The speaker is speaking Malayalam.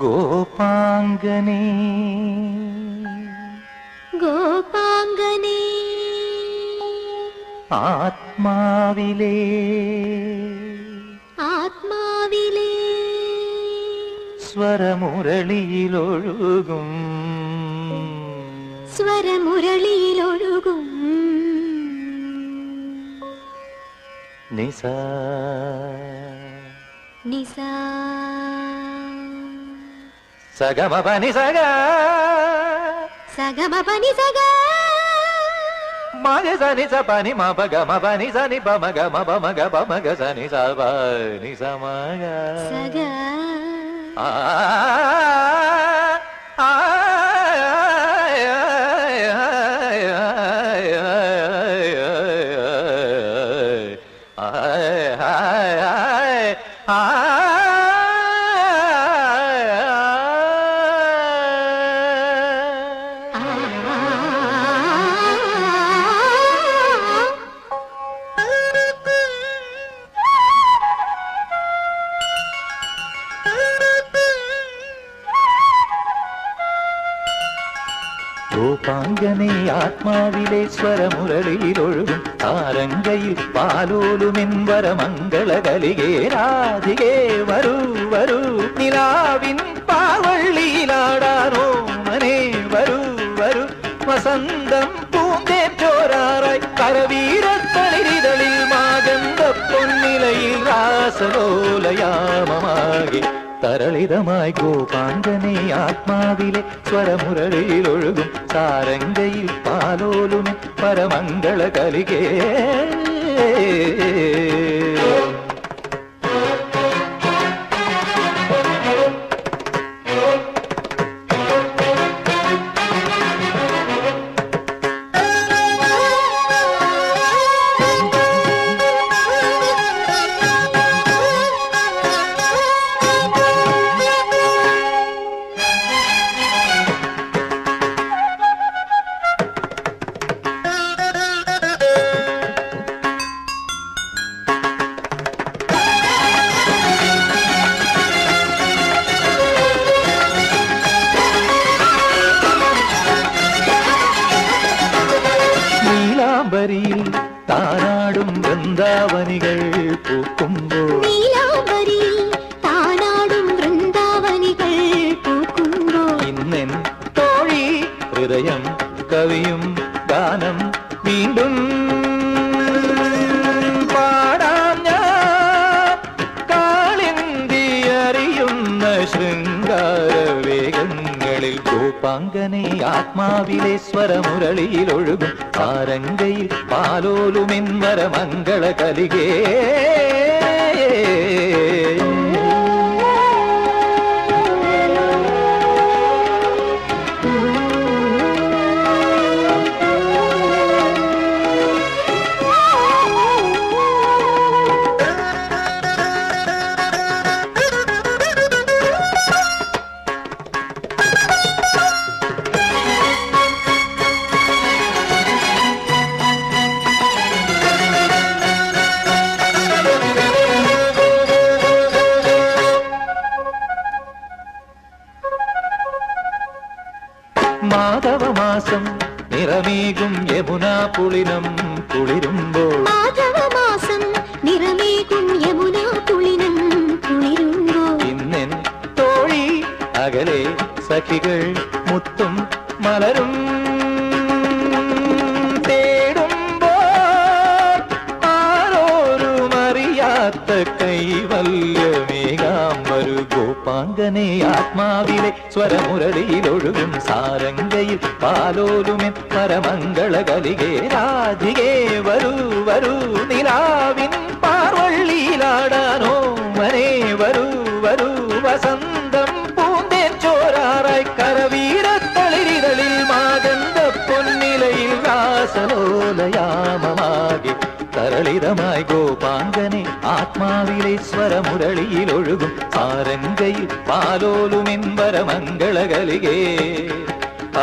ഗോപാംഗനേ ഗോപാംഗനേ ആത്മാവിലേ ആത്മാവിലേ സ്വരമുരളിയിലൊഴുകും സ്വരമുരളിയിലൊഴുകും നിസ നിസ സഗമപനി സഗ സഗമപനി സഗ മഗ സനി സ പനി മപഗ മപനി സനി പമഗ മപമഗ പമഗ സനി സ പനി സമഗ സഗ ആ ആ ഗോപാംഗനേ ആത്മാവിലെ സ്വരമുരളിയിലൊഴുകും താരങ്കയിൽ പാലോലുമെൻവരമംഗളകലികേ രാധികേ വരൂ വരൂ നിലാവിൻ പാവള്ളിയിലാടാനോ മനെ വരൂ വരൂ വസന്തം പൂന്തേറ്റോരാറായി കരവീരത്തളിരിതളിൽ മാഗന്ധ പൊന്നിലയിൽ രാസലോലയാമമാകെ തരളിതമായി ഗോപാംഗനേ ആത്മാവിലെ സ്വരമുരളിയിലൊഴുകും സാരംഗയിൽ പാലോലുമെ പരമംഗള കലികേ നീലാംബരിയിൽ താനാടും വൃന്ദാവനികൾ പൂക്കുമ്പോൾ നീലാംബരിയിൽ താനാടും വൃന്ദാവനികൾ പൂക്കുമ്പോൾ ഇന്നെൻ തോഴി ഹൃദയം കവിയും ഗാനം വീണ്ടും പാടാം ഞാൻ കാളിന്തി അറിയുന്ന ശൃംഗാരവേഗങ്ങളിൽ ഗോപാംഗനേ ആത്മാവിലെ സ്വരമുരളിയിലൊഴുകും താരങ്കയിൽ പാലോലുമെൻവരമംഗള കലികേ മാധവമാസം നിറമേകും യമുനാ പുളിനം കുളിരുമ്പോൾ മാധവമാസം നിറമേകും യമുനാ പുളിനം കുളിരുമ്പോൾ ഇന്നെൻ തോഴി അകലെ സഖികൾ മുത്തും മലരും തേടുമ്പോൾ ആരോരുമറിയാത്ത കൈവല്യമേകാം വരൂ ഗോപാംഗനേ ആത്മാവിലെ സ്വരമുരളിയിലൊഴുകും സാരംഗയിൽ പാലോലുമെൻ പരമംഗള കലികേ രാധികേ വരൂ വരൂ നിലാവിൻ പാർവള്ളിയിലാടാനോ മനെ വരൂ വരൂ വസന്തം പൂന്തേച്ചോരാറായി കരവീരത്തളിരിതളിൽ മാഗന്ധ പൊന്നിലയിൽ രാസലോലയാമമാകെ തരളിതമായി ഗോപാംഗനേ ആത്മാവിലെ സ്വരമുരളിയിലൊഴുകും സാരംഗയിൽ പാലോലുമെൻവരമംഗള കലികേ ആ